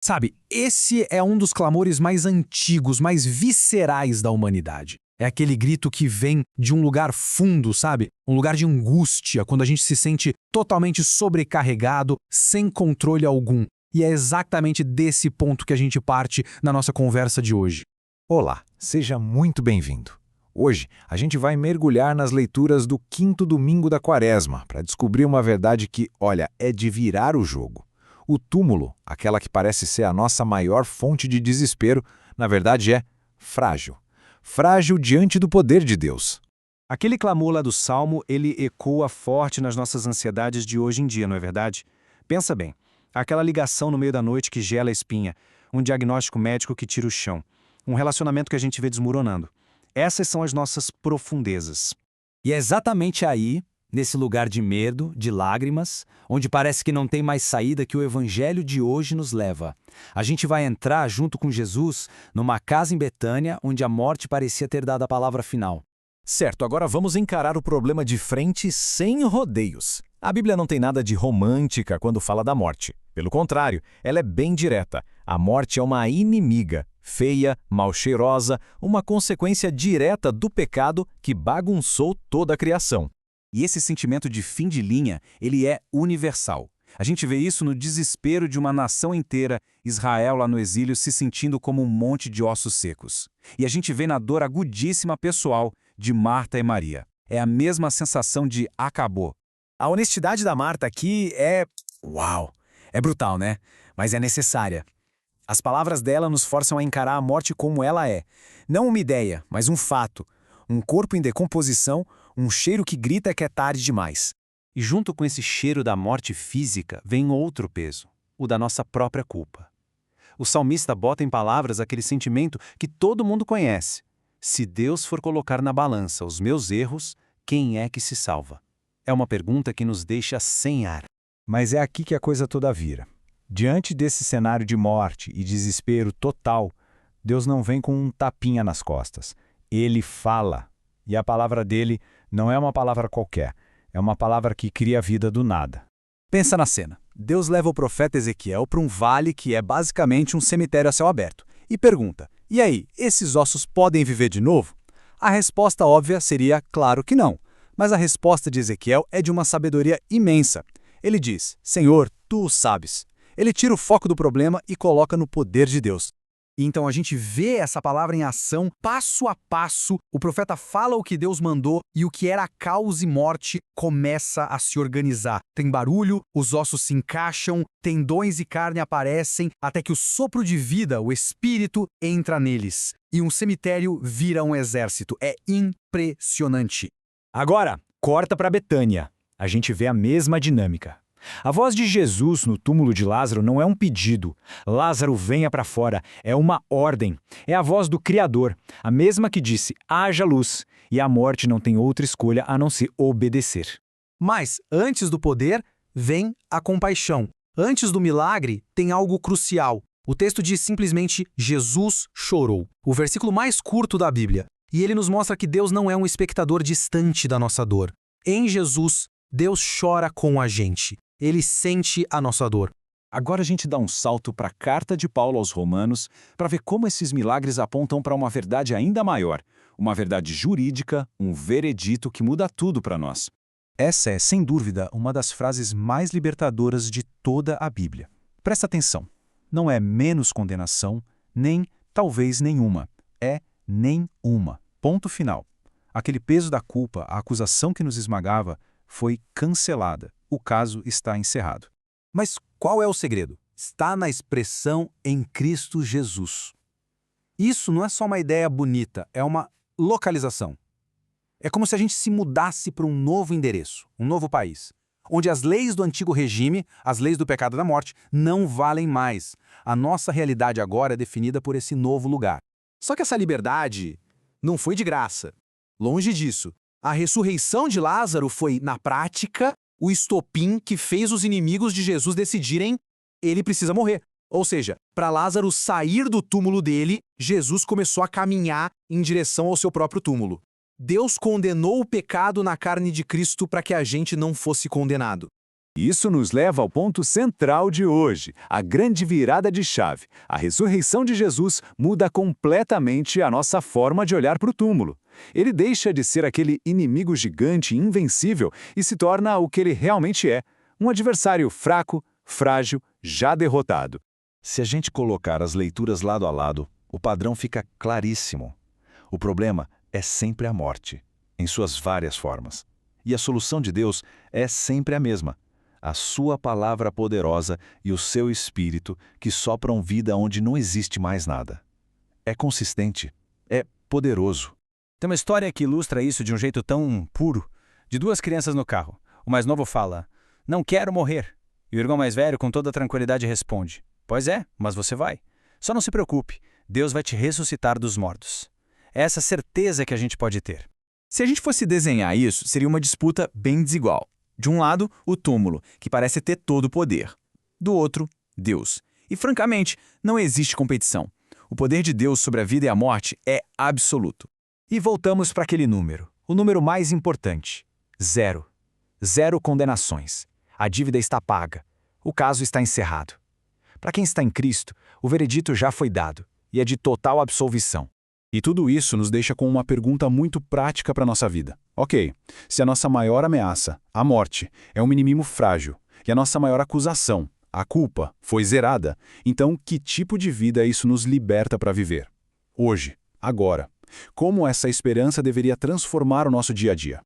Sabe, esse é um dos clamores mais antigos, mais viscerais da humanidade. É aquele grito que vem de um lugar fundo, sabe? Um lugar de angústia, quando a gente se sente totalmente sobrecarregado, sem controle algum. E é exatamente desse ponto que a gente parte na nossa conversa de hoje. Olá, seja muito bem-vindo. Hoje, a gente vai mergulhar nas leituras do quinto domingo da Quaresma para descobrir uma verdade que, olha, é de virar o jogo. O túmulo, aquela que parece ser a nossa maior fonte de desespero, na verdade é frágil. Frágil diante do poder de Deus. Aquele clamor lá do Salmo, ele ecoa forte nas nossas ansiedades de hoje em dia, não é verdade? Pensa bem, aquela ligação no meio da noite que gela a espinha, um diagnóstico médico que tira o chão, um relacionamento que a gente vê desmoronando. Essas são as nossas profundezas. E é exatamente aí, nesse lugar de medo, de lágrimas, onde parece que não tem mais saída, que o evangelho de hoje nos leva. A gente vai entrar junto com Jesus numa casa em Betânia, onde a morte parecia ter dado a palavra final. Certo, agora vamos encarar o problema de frente sem rodeios. A Bíblia não tem nada de romântica quando fala da morte. Pelo contrário, ela é bem direta. A morte é uma inimiga, feia, mal cheirosa, uma consequência direta do pecado que bagunçou toda a criação. E esse sentimento de fim de linha, ele é universal. A gente vê isso no desespero de uma nação inteira, Israel lá no exílio se sentindo como um monte de ossos secos. E a gente vê na dor agudíssima pessoal de Marta e Maria. É a mesma sensação de acabou. A honestidade da Marta aqui é... Uau! É brutal, né? Mas é necessária. As palavras dela nos forçam a encarar a morte como ela é. Não uma ideia, mas um fato. Um corpo em decomposição, um cheiro que grita que é tarde demais. E junto com esse cheiro da morte física vem outro peso, o da nossa própria culpa. O salmista bota em palavras aquele sentimento que todo mundo conhece. Se Deus for colocar na balança os meus erros, quem é que se salva? É uma pergunta que nos deixa sem ar. Mas é aqui que a coisa toda vira. Diante desse cenário de morte e desespero total, Deus não vem com um tapinha nas costas. Ele fala. E a palavra dele não é uma palavra qualquer. É uma palavra que cria vida do nada. Pensa na cena. Deus leva o profeta Ezequiel para um vale que é basicamente um cemitério a céu aberto e pergunta, e aí, esses ossos podem viver de novo? A resposta óbvia seria, claro que não. Mas a resposta de Ezequiel é de uma sabedoria imensa. Ele diz, Senhor, tu o sabes. Ele tira o foco do problema e coloca no poder de Deus. Então a gente vê essa palavra em ação, passo a passo, o profeta fala o que Deus mandou e o que era caos e morte começa a se organizar. Tem barulho, os ossos se encaixam, tendões e carne aparecem, até que o sopro de vida, o espírito, entra neles. E um cemitério vira um exército. É impressionante. Agora, corta para Betânia. A gente vê a mesma dinâmica. A voz de Jesus no túmulo de Lázaro não é um pedido. Lázaro, venha para fora. É uma ordem. É a voz do Criador, a mesma que disse, haja luz. E a morte não tem outra escolha a não ser obedecer. Mas, antes do poder, vem a compaixão. Antes do milagre, tem algo crucial. O texto diz simplesmente, Jesus chorou. O versículo mais curto da Bíblia. E ele nos mostra que Deus não é um espectador distante da nossa dor. Em Jesus, Deus chora com a gente. Ele sente a nossa dor. Agora a gente dá um salto para a carta de Paulo aos Romanos para ver como esses milagres apontam para uma verdade ainda maior, uma verdade jurídica, um veredito que muda tudo para nós. Essa é, sem dúvida, uma das frases mais libertadoras de toda a Bíblia. Presta atenção, não é menos condenação, nem talvez nenhuma, é nenhuma. Ponto final. Aquele peso da culpa, a acusação que nos esmagava, foi cancelada. O caso está encerrado. Mas qual é o segredo? Está na expressão em Cristo Jesus. Isso não é só uma ideia bonita, é uma localização. É como se a gente se mudasse para um novo endereço, um novo país, onde as leis do antigo regime, as leis do pecado e da morte, não valem mais. A nossa realidade agora é definida por esse novo lugar. Só que essa liberdade não foi de graça. Longe disso. A ressurreição de Lázaro foi, na prática, o estopim que fez os inimigos de Jesus decidirem ele precisa morrer. Ou seja, para Lázaro sair do túmulo dele, Jesus começou a caminhar em direção ao seu próprio túmulo. Deus condenou o pecado na carne de Cristo para que a gente não fosse condenado. Isso nos leva ao ponto central de hoje, a grande virada de chave. A ressurreição de Jesus muda completamente a nossa forma de olhar para o túmulo. Ele deixa de ser aquele inimigo gigante e invencível e se torna o que ele realmente é, um adversário fraco, frágil, já derrotado. Se a gente colocar as leituras lado a lado, o padrão fica claríssimo. O problema é sempre a morte, em suas várias formas. E a solução de Deus é sempre a mesma. A sua palavra poderosa e o seu espírito que sopram vida onde não existe mais nada. É consistente, é poderoso. Tem uma história que ilustra isso de um jeito tão puro, de duas crianças no carro. O mais novo fala, não quero morrer. E o irmão mais velho, com toda tranquilidade, responde, pois é, mas você vai. Só não se preocupe, Deus vai te ressuscitar dos mortos. É essa certeza que a gente pode ter. Se a gente fosse desenhar isso, seria uma disputa bem desigual. De um lado, o túmulo, que parece ter todo o poder. Do outro, Deus. E, francamente, não existe competição. O poder de Deus sobre a vida e a morte é absoluto. E voltamos para aquele número, o número mais importante. 0. 0 condenações. A dívida está paga. O caso está encerrado. Para quem está em Cristo, o veredito já foi dado, e é de total absolvição. E tudo isso nos deixa com uma pergunta muito prática para a nossa vida. Ok, se a nossa maior ameaça, a morte, é um inimigo frágil, e a nossa maior acusação, a culpa, foi zerada, então que tipo de vida isso nos liberta para viver? Hoje, agora. Como essa esperança deveria transformar o nosso dia a dia?